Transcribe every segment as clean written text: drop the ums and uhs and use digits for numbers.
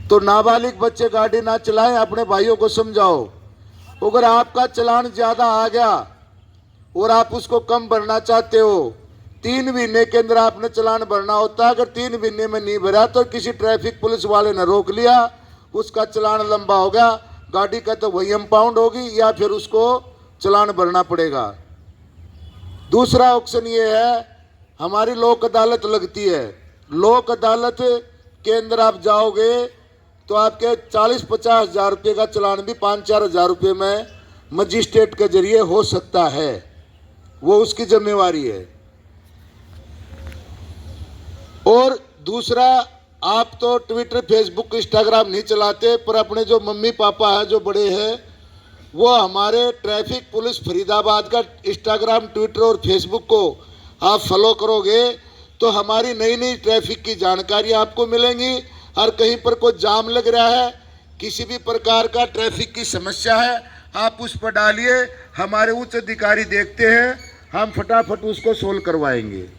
तो नाबालिग बच्चे गाड़ी ना चलाएं, अपने भाइयों को समझाओ। अगर आपका चालान ज़्यादा आ गया और आप उसको कम भरना चाहते हो, 3 महीने के अंदर आपने चालान भरना होता है। अगर 3 महीने में नहीं भरा तो किसी ट्रैफिक पुलिस वाले ने रोक लिया, उसका चालान लंबा हो गया, गाड़ी का तो वही इम्पाउंड होगी या फिर उसको चालान भरना पड़ेगा। दूसरा ऑप्शन ये है, हमारी लोक अदालत लगती है। लोक अदालत के अंदर आप जाओगे तो आपके 40-50 हज़ार रुपये का चालान भी 5-4 हज़ार रुपये में मजिस्ट्रेट के जरिए हो सकता है, वो उसकी जिम्मेवारी है। और दूसरा, आप तो ट्विटर, फेसबुक, इंस्टाग्राम नहीं चलाते, पर अपने जो मम्मी पापा हैं, जो बड़े हैं, वो हमारे ट्रैफिक पुलिस फरीदाबाद का इंस्टाग्राम, ट्विटर और फेसबुक को आप फॉलो करोगे तो हमारी नई नई ट्रैफिक की जानकारी आपको मिलेंगी। और कहीं पर कोई जाम लग रहा है, किसी भी प्रकार का ट्रैफिक की समस्या है, आप उस पर डालिए, हमारे उच्च अधिकारी देखते हैं, हम फटाफट उसको सोल्व करवाएंगे।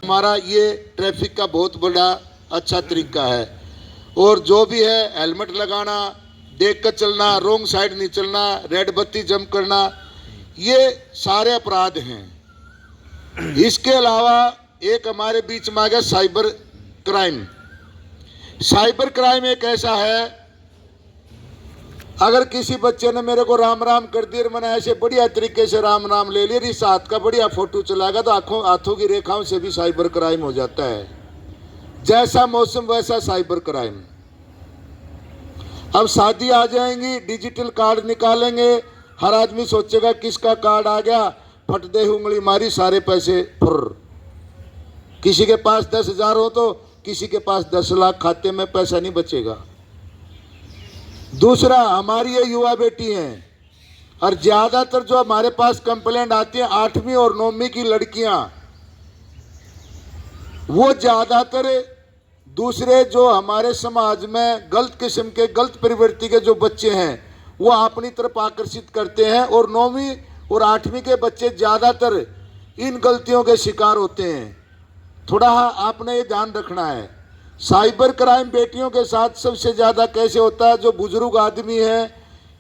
हमारा ये ट्रैफिक का बहुत बड़ा अच्छा तरीका है। और जो भी है, हेलमेट लगाना, देख कर चलना, रोंग साइड नहीं चलना, रेड बत्ती जंप करना, ये सारे अपराध हैं। इसके अलावा एक हमारे बीच में आ गया साइबर क्राइम। साइबर क्राइम एक ऐसा है, अगर किसी बच्चे ने मेरे को राम राम कर दिया, मैंने ऐसे बढ़िया तरीके से राम राम ले लिया, इस हाथ का बढ़िया फोटो चलाएगा तो हाथों की रेखाओं से भी साइबर क्राइम हो जाता है। जैसा मौसम वैसा साइबर क्राइम। अब शादी आ जाएंगी, डिजिटल कार्ड निकालेंगे, हर आदमी सोचेगा किसका कार्ड आ गया, फट दे उंगली मारी, सारे पैसे फुर। किसी के पास 10,000 हो तो किसी के पास 10 लाख, खाते में पैसा नहीं बचेगा। दूसरा, हमारी ये युवा बेटी हैं, और ज्यादातर जो हमारे पास कंप्लेंट आती है 8वीं और 9वीं की लड़कियां, वो ज्यादातर दूसरे जो हमारे समाज में गलत किस्म के, गलत प्रवृत्ति के जो बच्चे हैं, वो अपनी तरफ आकर्षित करते हैं। और 9वीं और 8वीं के बच्चे ज्यादातर इन गलतियों के शिकार होते हैं। थोड़ा आपने ये ध्यान रखना है। साइबर क्राइम बेटियों के साथ सबसे ज़्यादा कैसे होता है, जो बुजुर्ग आदमी हैं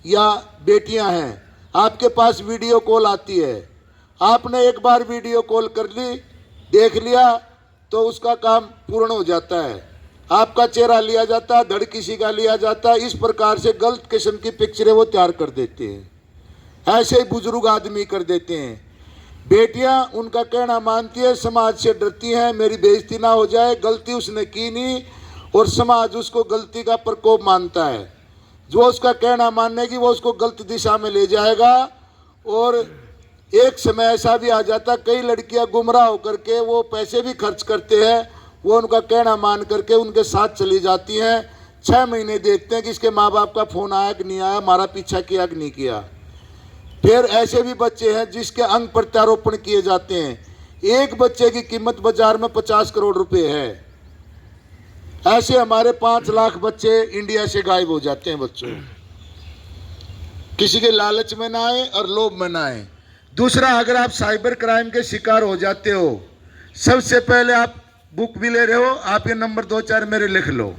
या बेटियां हैं, आपके पास वीडियो कॉल आती है, आपने एक बार वीडियो कॉल कर ली, देख लिया, तो उसका काम पूर्ण हो जाता है। आपका चेहरा लिया जाता है, धड़ किसी का लिया जाता है, इस प्रकार से गलत किस्म की पिक्चरें वो तैयार कर देते हैं। ऐसे ही बुजुर्ग आदमी कर देते हैं। बेटियां उनका कहना मानती है, समाज से डरती हैं, मेरी बेइज्जती ना हो जाए, गलती उसने की नहीं, और समाज उसको गलती का प्रकोप मानता है। जो उसका कहना मानने की, वो उसको गलत दिशा में ले जाएगा। और एक समय ऐसा भी आ जाता, कई लड़कियां गुमराह होकर के वो पैसे भी खर्च करते हैं, वो उनका कहना मान करके उनके साथ चली जाती हैं। 6 महीने देखते हैं कि इसके माँ बाप का फ़ोन आया कि नहीं आया, हमारा पीछा किया कि नहीं किया। फिर ऐसे भी बच्चे हैं जिसके अंग प्रत्यारोपण किए जाते हैं। एक बच्चे की कीमत बाजार में 50 करोड़ रुपए है। ऐसे हमारे 5 लाख बच्चे इंडिया से गायब हो जाते हैं। बच्चों, किसी के लालच में ना आए और लोभ में ना आए। दूसरा, अगर आप साइबर क्राइम के शिकार हो जाते हो, सबसे पहले आप बुक भी ले रहे हो, आप ये नंबर 2-4 मेरे लिख लो,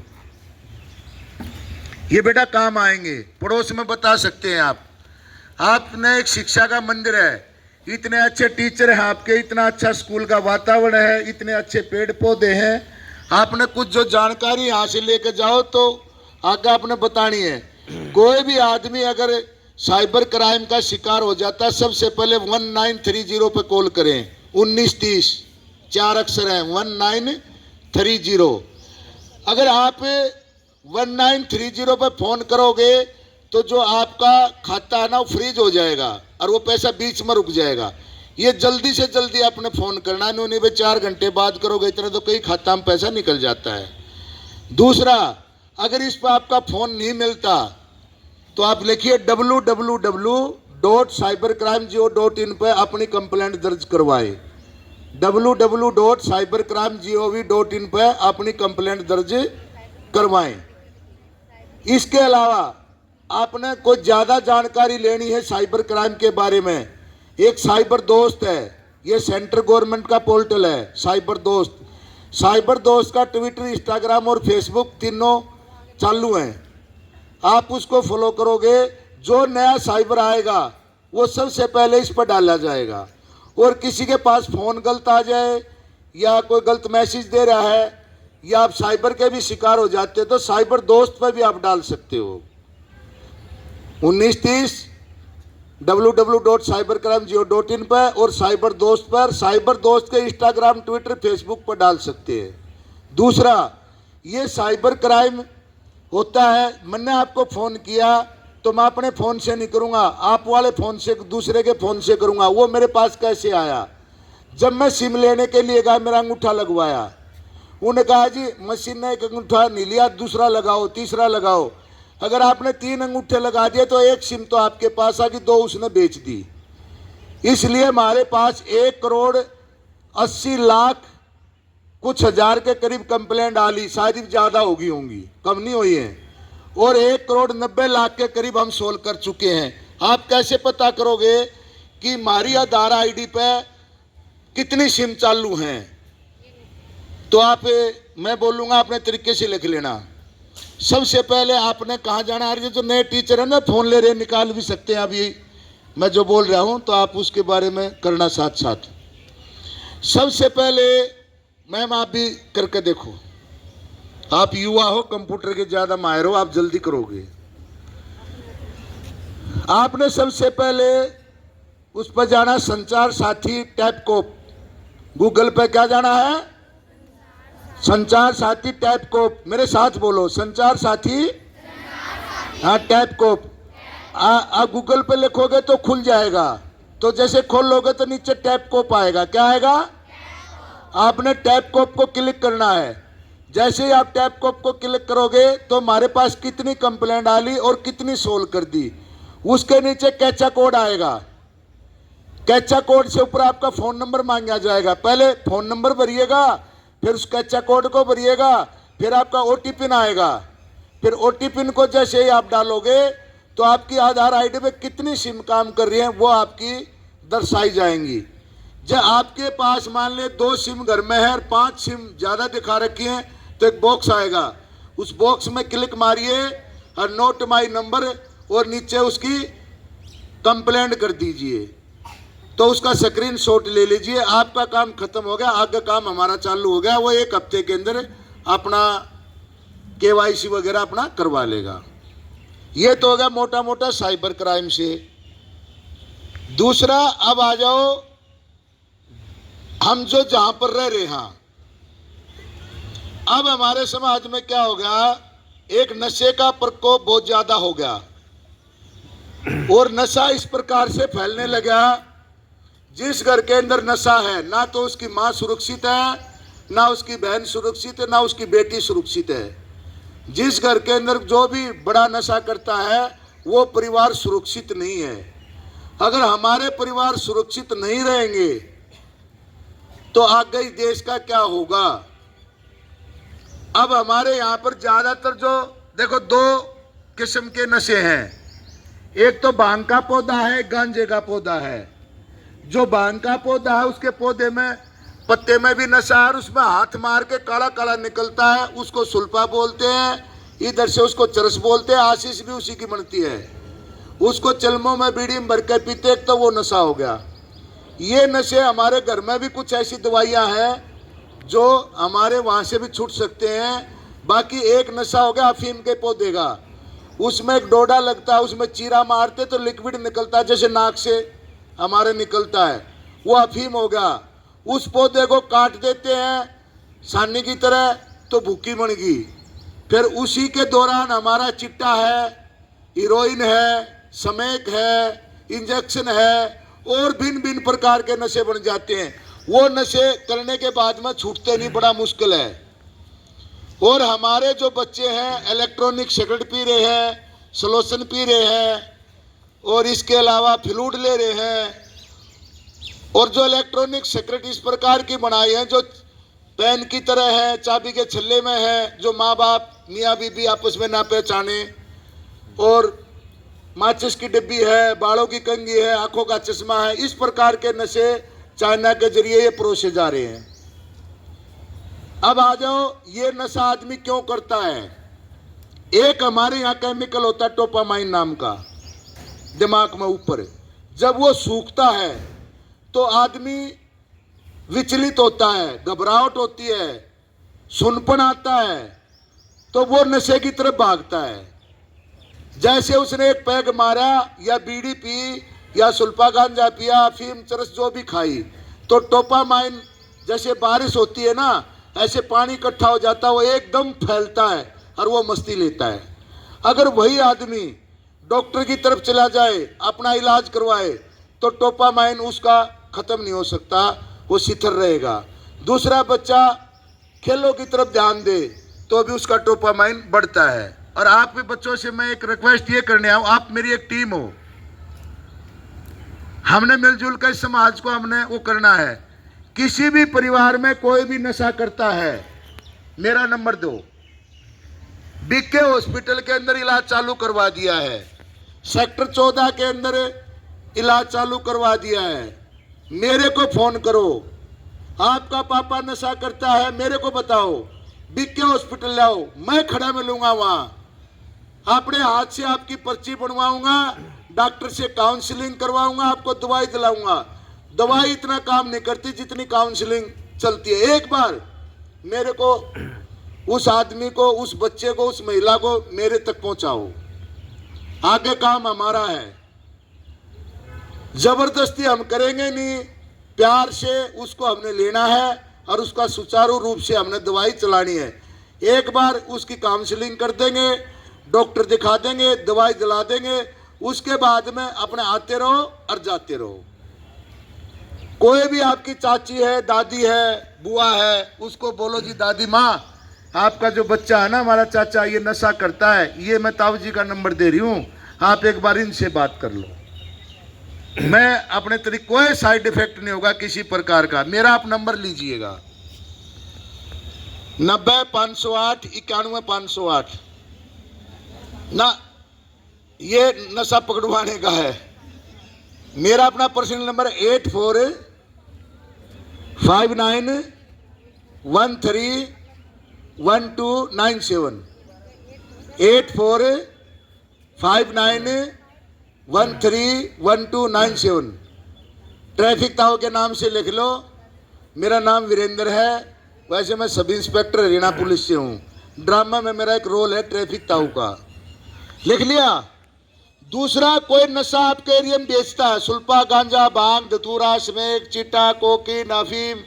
ये बेटा काम आएंगे, पड़ोस में बता सकते हैं आप। आपने एक शिक्षा का मंदिर है, इतने अच्छे टीचर हैं आपके, इतना अच्छा स्कूल का वातावरण है, इतने अच्छे पेड़ पौधे हैं, आपने कुछ जो जानकारी यहाँ से लेकर जाओ तो आगे आपने बतानी है। कोई भी आदमी अगर साइबर क्राइम का शिकार हो जाता है, सबसे पहले 1930 पे कॉल करें। 1930 4 अक्षर हैं, 1930। अगर आप 1930 पे फोन करोगे तो जो आपका खाता है ना, वो फ्रीज हो जाएगा और वो पैसा बीच में रुक जाएगा। ये जल्दी से जल्दी आपने फ़ोन करना है, नहीं भाई 4 घंटे बाद करोगे इतना तो कई खाता में पैसा निकल जाता है। दूसरा, अगर इस पर आपका फ़ोन नहीं मिलता तो आप लिखिए www.cybercrime.gov.in पर अपनी कंप्लेंट दर्ज करवाएं। www.cybercrime.gov.in पर अपनी कंप्लेंट दर्ज करवाएं। इसके अलावा आपने कोई ज़्यादा जानकारी लेनी है साइबर क्राइम के बारे में, एक साइबर दोस्त है, ये सेंट्रल गवर्नमेंट का पोर्टल है साइबर दोस्त। साइबर दोस्त का ट्विटर, इंस्टाग्राम और फेसबुक तीनों चालू हैं, आप उसको फॉलो करोगे, जो नया साइबर आएगा वो सबसे पहले इस पर डाला जाएगा। और किसी के पास फ़ोन गलत आ जाए या कोई गलत मैसेज दे रहा है या आप साइबर के भी शिकार हो जाते हो तो साइबर दोस्त पर भी आप डाल सकते हो। 1930 www.cybercrime.gov.in पर और साइबर दोस्त पर, साइबर दोस्त के इंस्टाग्राम, ट्विटर, फेसबुक पर डाल सकते हैं। दूसरा, ये साइबर क्राइम होता है, मैंने आपको फ़ोन किया तो मैं अपने फ़ोन से नहीं करूँगा, आप वाले फ़ोन से, दूसरे के फ़ोन से करूँगा। वो मेरे पास कैसे आया? जब मैं सिम लेने के लिए गया, मेरा अंगूठा लगवाया, उन्होंने कहा जी मशीन ने एक अंगूठा नहीं लिया, दूसरा लगाओ, तीसरा लगाओ। अगर आपने 3 अंगूठे लगा दिए तो 1 सिम तो आपके पास आ गई, 2 उसने बेच दी। इसलिए हमारे पास 1,80,00,000 कुछ हज़ार के करीब कंप्लेंट आ ली, शायद ज़्यादा होगी, कम नहीं हुई है। और 1,90,00,000 के करीब हम सोल्व कर चुके हैं। आप कैसे पता करोगे कि हमारी आधार आईडी पे कितनी सिम चालू हैं? तो आप, मैं बोलूँगा अपने तरीके से लिख लेना। सबसे पहले आपने कहाँ जाना है? जो नए टीचर है ना, फ़ोन ले रहे, निकाल भी सकते हैं अभी मैं जो बोल रहा हूँ, तो आप उसके बारे में करना साथ साथ। सबसे पहले मैम आप भी करके देखो, आप युवा हो, कंप्यूटर के ज़्यादा माहिर हो, आप जल्दी करोगे। आपने सबसे पहले उस पर जाना, संचार साथी टैबकॉप। गूगल पे क्या जाना है? संचार साथी टैबकॉप। मेरे साथ बोलो, संचार साथी, हाँ टैबकॉप। आप गूगल पे लिखोगे तो खुल जाएगा, तो जैसे खोलोगे तो नीचे टैबकॉप आएगा। क्या आएगा? आपने टैबकॉप को क्लिक करना है। जैसे ही आप टैबकॉप को क्लिक करोगे तो हमारे पास कितनी कंप्लेंट आ ली और कितनी सोल्व कर दी, उसके नीचे कैप्चा कोड आएगा। कैप्चा कोड से ऊपर आपका फ़ोन नंबर मांगा जाएगा। पहले फ़ोन नंबर भरिएगा, फिर उस कैप्चा कोड को भरिएगा, फिर आपका OTP आएगा। फिर OTP को जैसे ही आप डालोगे तो आपकी आधार आईडी पे कितनी सिम काम कर रही है वो आपकी दर्शाई जाएंगी। जब आपके पास मान ले 2 सिम घर में है और 5 सिम ज़्यादा दिखा रखी हैं तो एक बॉक्स आएगा, उस बॉक्स में क्लिक मारिए और नोट माई नंबर और नीचे उसकी कंप्लेंट कर दीजिए, तो उसका स्क्रीनशॉट ले लीजिए। आपका काम खत्म हो गया, आगे काम हमारा चालू हो गया। वो 1 हफ्ते के अंदर अपना KYC वगैरह अपना करवा लेगा। ये तो हो गया मोटा मोटा साइबर क्राइम से। दूसरा, अब आ जाओ हम जो जहां पर रह रहे हैं, अब हमारे समाज में क्या हो गया, एक नशे का प्रकोप बहुत ज्यादा हो गया और नशा इस प्रकार से फैलने लगा, जिस घर के अंदर नशा है ना तो उसकी माँ सुरक्षित है, ना उसकी बहन सुरक्षित है, ना उसकी बेटी सुरक्षित है। जिस घर के अंदर जो भी बड़ा नशा करता है वो परिवार सुरक्षित नहीं है। अगर हमारे परिवार सुरक्षित नहीं रहेंगे तो आगे इस देश का क्या होगा। अब हमारे यहाँ पर ज़्यादातर जो देखो 2 किस्म के नशे हैं, एक तो भांग का पौधा है, गांजे का पौधा है। जो भांग का पौधा है उसके पौधे में पत्ते में भी नशा है और उसमें हाथ मार के काला काला निकलता है, उसको सुल्फा बोलते हैं, इधर से उसको चरस बोलते हैं, आशीष भी उसी की बनती है। उसको चलमों में बीड़ी में भर के पीते, एक तो वो नशा हो गया। ये नशे हमारे घर में भी कुछ ऐसी दवाइयाँ हैं जो हमारे वहाँ से भी छूट सकते हैं। बाकी एक नशा हो गया अफीम के पौधे का, उसमें एक डोडा लगता है, उसमें चीरा मारते तो लिक्विड निकलता है, जैसे नाक से हमारे निकलता है, वो अफीम हो गया। उस पौधे को काट देते हैं सानी की तरह तो भूकी बन गई। फिर उसी के दौरान हमारा चिट्टा है, हीरोइन है, स्मैक है, इंजेक्शन है और भिन्न भिन्न प्रकार के नशे बन जाते हैं। वो नशे करने के बाद में छूटते नहीं, बड़ा मुश्किल है। और हमारे जो बच्चे हैं इलेक्ट्रॉनिक सिगरेट पी रहे हैं, सलोशन पी रहे हैं और इसके अलावा फ्लूइड ले रहे हैं। और जो इलेक्ट्रॉनिक सिगरेट इस प्रकार की बनाई है जो पेन की तरह है, चाबी के छल्ले में है, जो माँ बाप मियाँ बीबी आपस में ना पहचाने, और माचिस की डिब्बी है, बालों की कंघी है, आंखों का चश्मा है, इस प्रकार के नशे चाइना के जरिए ये परोसे जा रहे हैं। अब आ जाओ, ये नशा आदमी क्यों करता है? एक हमारे यहाँ केमिकल होता है टोपामाइन नाम का, दिमाग में ऊपर, जब वो सूखता है तो आदमी विचलित होता है, घबराहट होती है, सुनपन आता है, तो वो नशे की तरफ भागता है। जैसे उसने एक पैग मारा या बीड़ी पी या सुल्फा गांजा पिया, अफीम चरस जो भी खाई, तो डोपामाइन जैसे बारिश होती है ना, ऐसे पानी इकट्ठा हो जाता है, वो एकदम फैलता है और वो मस्ती लेता है। अगर वही आदमी डॉक्टर की तरफ चला जाए, अपना इलाज करवाए, तो डोपामाइन उसका खत्म नहीं हो सकता, वो शिथिल रहेगा। दूसरा बच्चा खेलों की तरफ ध्यान दे तो भी उसका डोपामाइन बढ़ता है। और आप भी बच्चों से मैं एक रिक्वेस्ट ये करने आऊँ, आप मेरी एक टीम हो, हमने मिलजुल कर समाज को हमने वो करना है। किसी भी परिवार में कोई भी नशा करता है, मेरा नंबर दो। बीके हॉस्पिटल के अंदर इलाज चालू करवा दिया है, सेक्टर 14 के अंदर इलाज चालू करवा दिया है। मेरे को फोन करो, आपका पापा नशा करता है, मेरे को बताओ, बीके हॉस्पिटल लाओ, मैं खड़ा मिलूंगा वहां, अपने हाथ से आपकी पर्ची बनवाऊंगा, डॉक्टर से काउंसलिंग करवाऊंगा, आपको दवाई दिलाऊंगा। दवाई इतना काम नहीं करती जितनी काउंसलिंग चलती है। एक बार मेरे को उस आदमी को, उस बच्चे को, उस महिला को मेरे तक पहुंचाओ, आगे काम हमारा है। जबरदस्ती हम करेंगे नहीं, प्यार से उसको हमने लेना है और उसका सुचारू रूप से हमने दवाई चलानी है। एक बार उसकी काउंसलिंग कर देंगे, डॉक्टर दिखा देंगे, दवाई दिला देंगे, उसके बाद में अपने आते रहो और जाते रहो। कोई भी आपकी चाची है, दादी है, बुआ है, उसको बोलो जी दादी माँ, आपका जो बच्चा है ना, हमारा चाचा, ये नशा करता है, ये मैं ताऊ जी का नंबर दे रही हूँ, आप एक बार इनसे बात कर लो। मैं अपने तरीके, कोई साइड इफेक्ट नहीं होगा किसी प्रकार का। मेरा आप नंबर लीजिएगा, 90-508 91-508 ना, ये नशा पकड़वाने का है। मेरा अपना पर्सनल नंबर 8459131297 8459131297। ट्रैफिक ताऊ के नाम से लिख लो। मेरा नाम वीरेंद्र है, वैसे मैं सब इंस्पेक्टर हरियाणा पुलिस से हूँ। ड्रामा में मेरा एक रोल है ट्रैफिक ताऊ का, लिख लिया। दूसरा, कोई नशा आपके एरिया में बेचता है, सुल्फा गांजा भांग धतूरा स्मैक चिट्टा कोकीन अफीम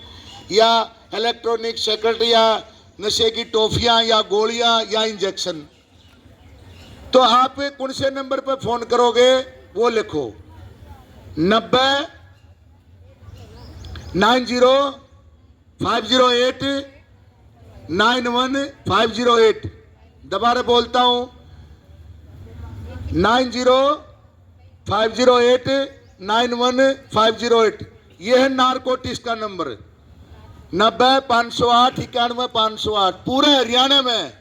या इलेक्ट्रॉनिक सिगरेट या नशे की टॉफियां या गोलियां या इंजेक्शन, तो आप कौन से नंबर पर फोन करोगे वो लिखो, 90-508-91-508। दोबारा बोलता हूं, 90-508-91-508। यह है नारकोटिक्स का नंबर, 90-508-91-508। पूरे हरियाणा में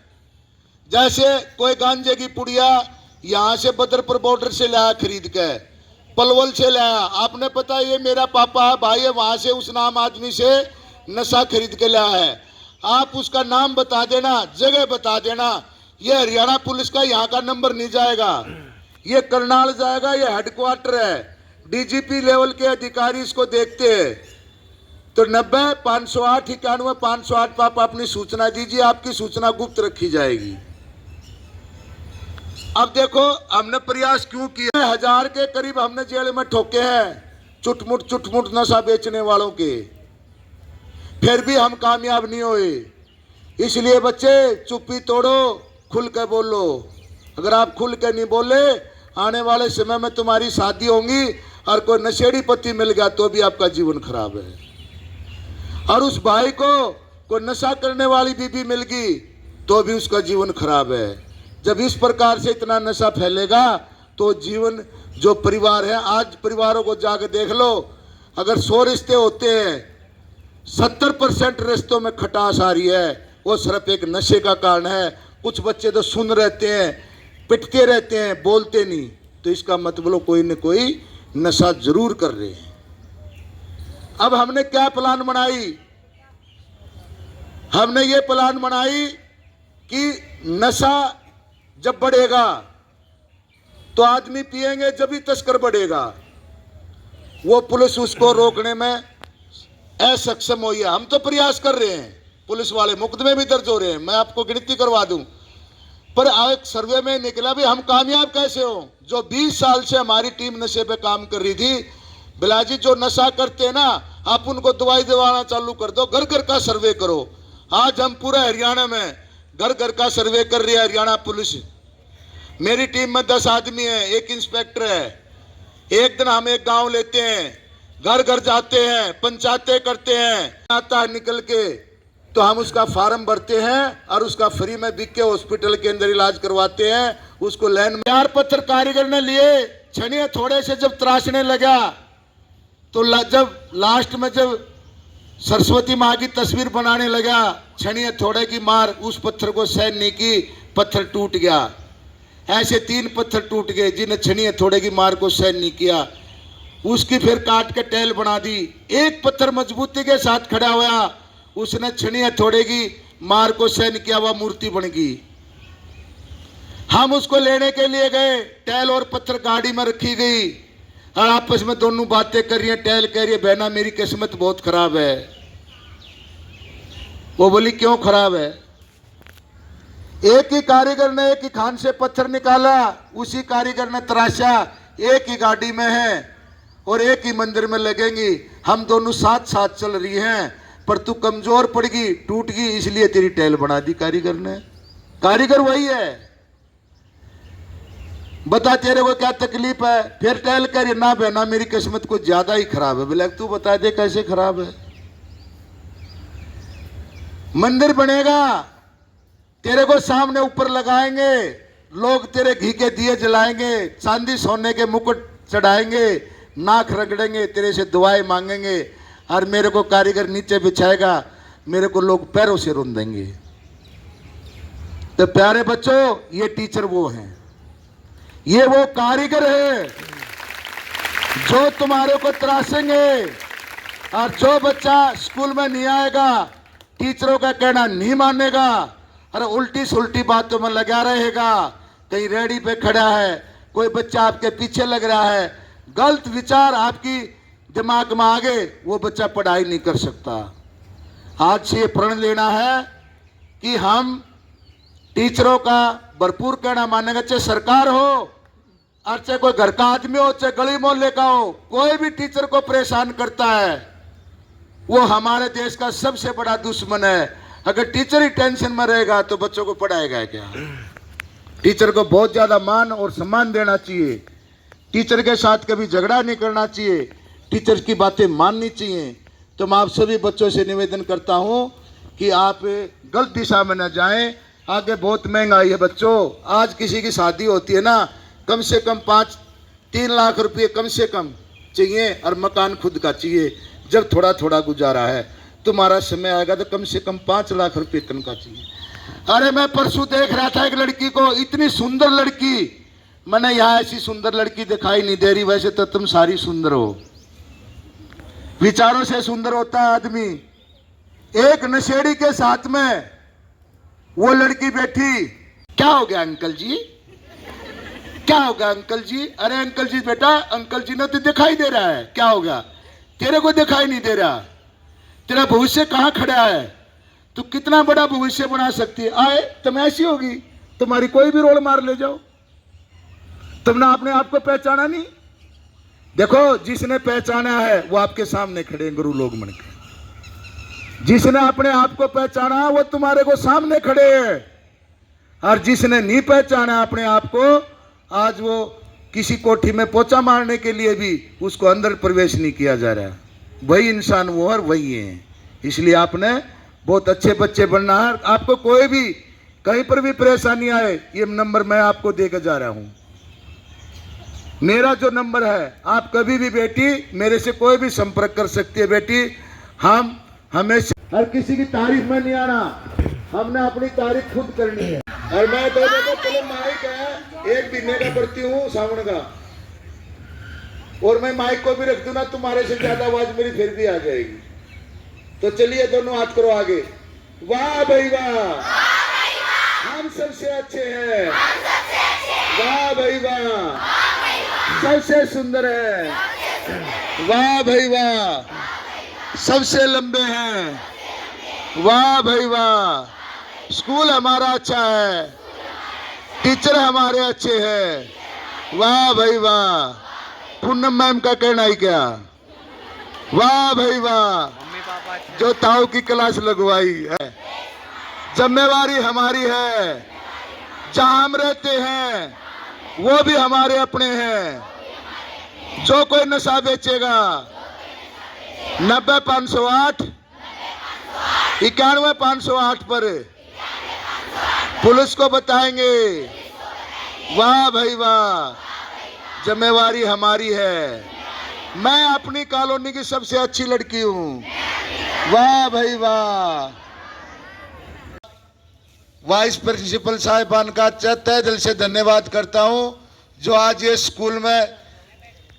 जैसे कोई गांजे की पुड़िया यहां से बदरपुर बॉर्डर से लाया खरीद के, पलवल से लाया, आपने पता ये मेरा पापा है, भाई है, वहां से उस नाम आदमी से नशा खरीद के लाया है। आप उसका नाम बता देना, जगह बता देना, ये हरियाणा पुलिस का यहाँ का नंबर नहीं जाएगा, ये करनाल जाएगा, ये हेडक्वार्टर है, डीजीपी लेवल के अधिकारी इसको देखते हैं। तो 90-508-91-508 पर आप अपनी सूचना दीजिए, आपकी सूचना गुप्त रखी जाएगी। अब देखो हमने प्रयास क्यों किया, 1000 के करीब हमने जेल में ठोके हैं चुटमुट नशा बेचने वालों के, फिर भी हम कामयाब नहीं हुए। इसलिए बच्चे चुप्पी तोड़ो, खुल के बोलो। अगर आप खुल के नहीं बोले, आने वाले समय में तुम्हारी शादी होंगी और कोई नशेड़ी पति मिल गया तो भी आपका जीवन खराब है, और उस भाई को कोई नशा करने वाली बीबी मिल गई तो भी उसका जीवन खराब है। जब इस प्रकार से इतना नशा फैलेगा तो जीवन, जो परिवार है, आज परिवारों को जाकर देख लो, अगर 100 रिश्ते होते हैं, 70% रिश्तों में खटास आ रही है, वो सिर्फ एक नशे का कारण है। कुछ बच्चे तो सुन रहते हैं, पिटते रहते हैं, बोलते नहीं, तो इसका मतलब कोई न कोई नशा जरूर कर रहे हैं। अब हमने क्या प्लान बनाई, हमने ये प्लान बनाई कि नशा जब बढ़ेगा तो आदमी पिएंगे, जब भी तस्कर बढ़ेगा। वो पुलिस उसको रोकने में असक्षम हुई है। हम तो प्रयास कर रहे हैं, पुलिस वाले मुकदमे भी दर्ज हो रहे हैं, मैं आपको गिनती करवा दूं। पर एक सर्वे में निकला भी हम कामयाब कैसे हो। जो 20 साल से हमारी टीम नशे पे काम कर रही थी, बिलाजी जो नशा करते हैं ना, आप उनको दवाई दिलवाना चालू कर दो, घर घर का सर्वे करो। आज हम पूरा हरियाणा में घर घर का सर्वे कर रही है हरियाणा पुलिस। मेरी टीम में 10 आदमी है, एक इंस्पेक्टर है। एक दिन हम एक गांव लेते हैं, घर घर जाते हैं, पंचायतें करते हैं, आता है निकल के तो हम उसका फार्म भरते हैं और उसका फ्री में बिक के हॉस्पिटल के अंदर इलाज करवाते हैं। उसको लाइन में 4 पत्थर कारीगर ने लिए, छनिए थोड़े से जब त्रासने लगा तो जब लास्ट में जब सरस्वती माँ की तस्वीर बनाने लगा, छनिए थोड़े की मार उस पत्थर को सहन नहीं की, पत्थर टूट गया। ऐसे 3 पत्थर टूट गए जिन्हें छनिए थोड़े की मार को सहन नहीं किया। उसकी फिर काट के टैल बना दी। एक पत्थर मजबूती के साथ खड़ा हुआ, उसने छनिए थोड़े की मार को सहन किया, वह मूर्ति बन गई। हम उसको लेने के लिए गए, टैल और पत्थर गाड़ी में रखी गई और आपस में दोनों बातें कर रही है। टैल कह रही है, बहना मेरी किस्मत बहुत खराब है। वो बोली क्यों खराब है? एक ही कारीगर ने एक ही खान से पत्थर निकाला, उसी कारीगर ने तराशा, एक ही गाड़ी में है और एक ही मंदिर में लगेंगी। हम दोनों साथ साथ चल रही हैं, पर तू कमजोर पड़ गई, टूट गई, इसलिए तेरी टैल बना दी कारीगर ने। कारीगर वही है। बता तेरे को क्या तकलीफ है? फिर टैल कर ना बहना मेरी किस्मत कुछ ज्यादा ही खराब है। बोले तू बता दे कैसे खराब है? मंदिर बनेगा, तेरे को सामने ऊपर लगाएंगे, लोग तेरे घी के दिए जलाएंगे, चांदी सोने के मुकुट चढ़ाएंगे, नाक रगड़ेंगे, तेरे से दुआएं मांगेंगे और मेरे को कारीगर नीचे बिछाएगा, मेरे को लोग पैरों से रोंदेंगे। तो प्यारे बच्चों, ये टीचर वो हैं, ये वो कारीगर है जो तुम्हारे को तराशेंगे। और जो बच्चा स्कूल में नहीं आएगा, टीचरों का कहना नहीं मानेगा और उल्टी सुल्टी बातों में लगा रहेगा, कहीं रेडी पे खड़ा है, कोई बच्चा आपके पीछे लग रहा है, गलत विचार आपकी दिमाग में आ गए, वो बच्चा पढ़ाई नहीं कर सकता। आज से ये प्रण लेना है कि हम टीचरों का भरपूर कहना मानेगा, चाहे सरकार हो और चाहे कोई घर का आदमी हो, चाहे गली मोहल्ले का हो, कोई भी टीचर को परेशान करता है वो हमारे देश का सबसे बड़ा दुश्मन है। अगर टीचर ही टेंशन में रहेगा तो बच्चों को पढ़ाएगा क्या? टीचर को बहुत ज्यादा मान और सम्मान देना चाहिए, टीचर के साथ कभी झगड़ा नहीं करना चाहिए, टीचर की बातें माननी चाहिए। तो मैं आप सभी बच्चों से निवेदन करता हूं कि आप गलत दिशा में न जाएं। आगे बहुत महंगाई है बच्चों, आज किसी की शादी होती है ना, कम से कम 3 लाख रुपये कम से कम चाहिए और मकान खुद का चाहिए। जब थोड़ा थोड़ा गुजारा है, तुम्हारा समय आएगा तो कम से कम 5 लाख रुपये तनख्वाह चाहिए। अरे मैं परसों देख रहा था एक लड़की को, इतनी सुंदर लड़की, मैंने यहाँ ऐसी सुंदर लड़की दिखाई नहीं दे रही। वैसे तो तुम सारी सुंदर हो, विचारों से सुंदर होता है आदमी। एक नशेड़ी के साथ में वो लड़की बैठी। क्या हो गया अंकल जी? क्या हो गया अंकल जी? अरे अंकल जी बेटा, अंकल जी ने तो दिखाई दे रहा है, क्या हो गया? तेरे को दिखाई नहीं दे रहा? तेरा भविष्य कहाँ खड़ा है? तू कितना बड़ा भविष्य बना सकती है। आए तुम ऐसी होगी, तुम्हारी कोई भी रोल मार ले जाओ, तुमने अपने आप को पहचाना नहीं। देखो, जिसने पहचाना है वो आपके सामने खड़े हैं, गुरु लोग मन के। जिसने अपने आप को पहचाना है वो तुम्हारे को सामने खड़े हैं, और जिसने नहीं पहचाना अपने आप को, आज वो किसी कोठी में पोछा मारने के लिए भी उसको अंदर प्रवेश नहीं किया जा रहा। वही इंसान वो और वही है। इसलिए आपने बहुत अच्छे बच्चे बनना है। आपको कोई भी कहीं पर भी परेशानी आए, ये नंबर मैं आपको देकर जा रहा हूं। मेरा जो नंबर है, आप कभी भी बेटी मेरे से कोई भी संपर्क कर सकती है। बेटी, हम हमेशा हर किसी की तारीफ में नहीं आना, हमने अपनी तारीफ खुद करनी है। और मैं तो चलो माइक है, 1 महीने का करती हूँ सावन का, और मैं माइक को भी रख दूं ना, तुम्हारे से ज्यादा आवाज मेरी फिर भी आ जाएगी। तो चलिए दोनों हाथ करो आगे। वाह भाई वाह, हम सबसे अच्छे हैं, वाह भाई वाह, सबसे सुंदर है, वाह भाई वाह, सबसे लंबे हैं, वाह भाई वाह, स्कूल हमारा अच्छा है, टीचर हमारे अच्छे हैं, वाह भाई वाह, पूनम मैम का कहना ही क्या, वाह भाई वाह, जो ताऊ की क्लास लगवाई है, जिम्मेवारी हमारी है, जहां हम रहते हैं वो भी हमारे अपने हैं, जो कोई नशा बेचेगा 90-508 91-508 पर पुलिस को बताएंगे, वाह भाई वाह, जिम्मेवारी हमारी है, मैं अपनी कॉलोनी की सबसे अच्छी लड़की हूं, वाह भाई वाह। वाइस प्रिंसिपल साहिबान का तहे दिल से धन्यवाद करता हूं, जो आज ये स्कूल में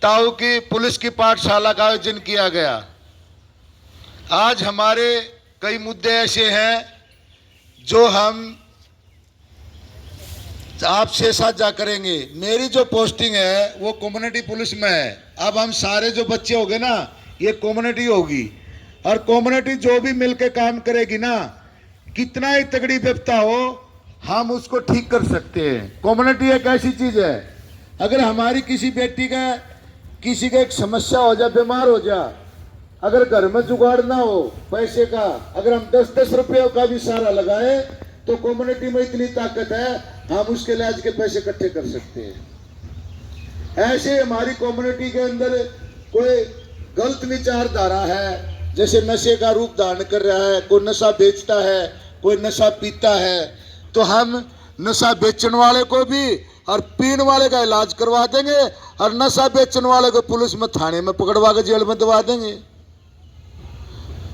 ताऊ की पुलिस की पाठशाला का आयोजन किया गया। आज हमारे कई मुद्दे ऐसे हैं जो हम आपसे साझा करेंगे। मेरी जो पोस्टिंग है वो कम्युनिटी पुलिस में है। अब हम सारे जो बच्चे हो गए ना, ये कम्युनिटी होगी, और कम्युनिटी जो भी मिलकर काम करेगी ना, कितना ही तगड़ी विपदा हो, हम उसको ठीक कर सकते हैं। कम्युनिटी एक ऐसी चीज है, अगर हमारी किसी बेटी का किसी का एक समस्या हो जाए, बीमार हो जाए, अगर घर में जुगाड़ ना हो पैसे का, अगर हम 10-10 रुपये का भी सहारा लगाए तो कम्युनिटी में इतनी ताकत है, हम उसके इलाज के पैसे इकट्ठे कर सकते हैं। ऐसे हमारी कम्युनिटी के अंदर कोई गलत विचारधारा है, जैसे नशे का रूप धारण कर रहा है, कोई नशा बेचता है, कोई नशा पीता है, तो हम नशा बेचने वाले को भी और पीने वाले का इलाज करवा देंगे, और नशा बेचने वाले को पुलिस में थाने में पकड़वा के जेल में दबा देंगे।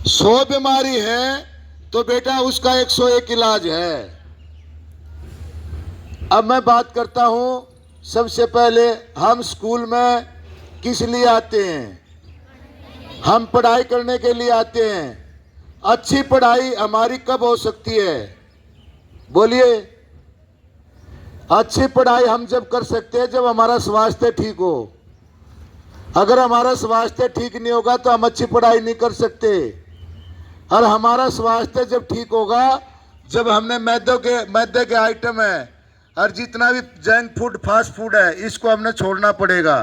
100 बीमारी है तो बेटा उसका 101 इलाज है। अब मैं बात करता हूं, सबसे पहले हम स्कूल में किस लिए आते हैं? हम पढ़ाई करने के लिए आते हैं। अच्छी पढ़ाई हमारी कब हो सकती है? बोलिए। अच्छी पढ़ाई हम जब कर सकते हैं जब हमारा स्वास्थ्य ठीक हो। अगर हमारा स्वास्थ्य ठीक नहीं होगा तो हम अच्छी पढ़ाई नहीं कर सकते। और हमारा स्वास्थ्य जब ठीक होगा जब हमने मैदे के आइटम है और जितना भी जंक फूड फास्ट फूड है इसको हमने छोड़ना पड़ेगा,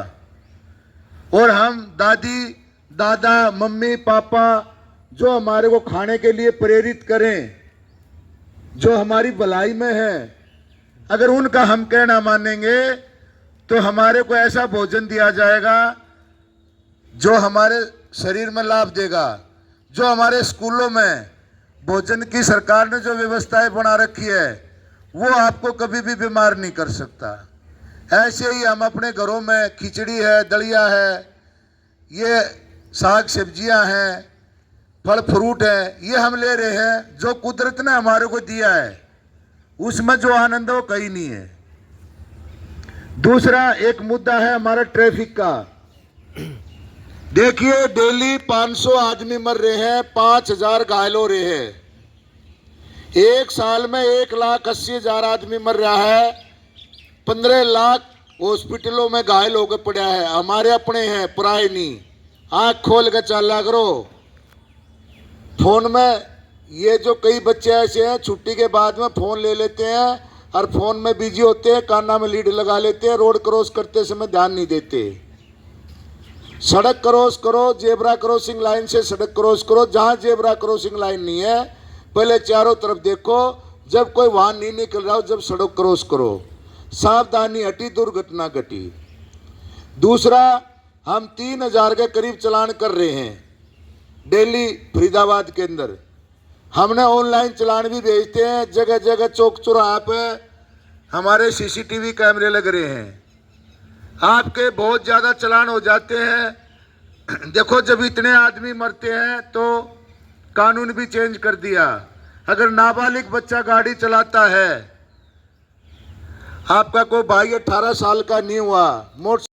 और हम दादी दादा मम्मी पापा जो हमारे को खाने के लिए प्रेरित करें, जो हमारी भलाई में है, अगर उनका हम कहना मानेंगे तो हमारे को ऐसा भोजन दिया जाएगा जो हमारे शरीर में लाभ देगा। जो हमारे स्कूलों में भोजन की सरकार ने जो व्यवस्थाएं बना रखी है वो आपको कभी भी बीमार नहीं कर सकता। ऐसे ही हम अपने घरों में खिचड़ी है, दलिया है, ये साग सब्जियां हैं, फल फ्रूट है, ये हम ले रहे हैं जो कुदरत ने हमारे को दिया है, उसमें जो आनंद है वो कहीं नहीं है। दूसरा एक मुद्दा है हमारा ट्रैफिक का। देखिए डेली 500 आदमी मर रहे हैं, 5000 घायल हो रहे हैं। एक साल में 1,80,000 आदमी मर रहा है, 15 लाख हॉस्पिटलों में घायल होकर पड़ा है। हमारे अपने हैं, पराए नहीं। आंख खोल कर चला करो। फोन में ये जो कई बच्चे ऐसे हैं छुट्टी के बाद में फोन ले लेते हैं और फोन में बिजी होते हैं, काना में लीड लगा लेते हैं, रोड क्रॉस करते समय ध्यान नहीं देते। सड़क क्रॉस करो, जेब्रा क्रॉसिंग लाइन से सड़क क्रॉस करो। जहां जेब्रा क्रॉसिंग लाइन नहीं है पहले चारों तरफ देखो, जब कोई वाहन नहीं निकल रहा हो जब सड़क क्रॉस करो। सावधानी हटी, दुर्घटना घटी। दूसरा, हम 3000 के करीब चालान कर रहे हैं डेली फरीदाबाद के अंदर। हमने ऑनलाइन चालान भी भेजते हैं, जगह जगह चौक चौराहा पे हमारे सीसीटीवी कैमरे लग रहे हैं। आपके बहुत ज़्यादा चालान हो जाते हैं। देखो जब इतने आदमी मरते हैं तो कानून भी चेंज कर दिया। अगर नाबालिग बच्चा गाड़ी चलाता है, आपका कोई भाई 18 साल का नहीं हुआ, मोटर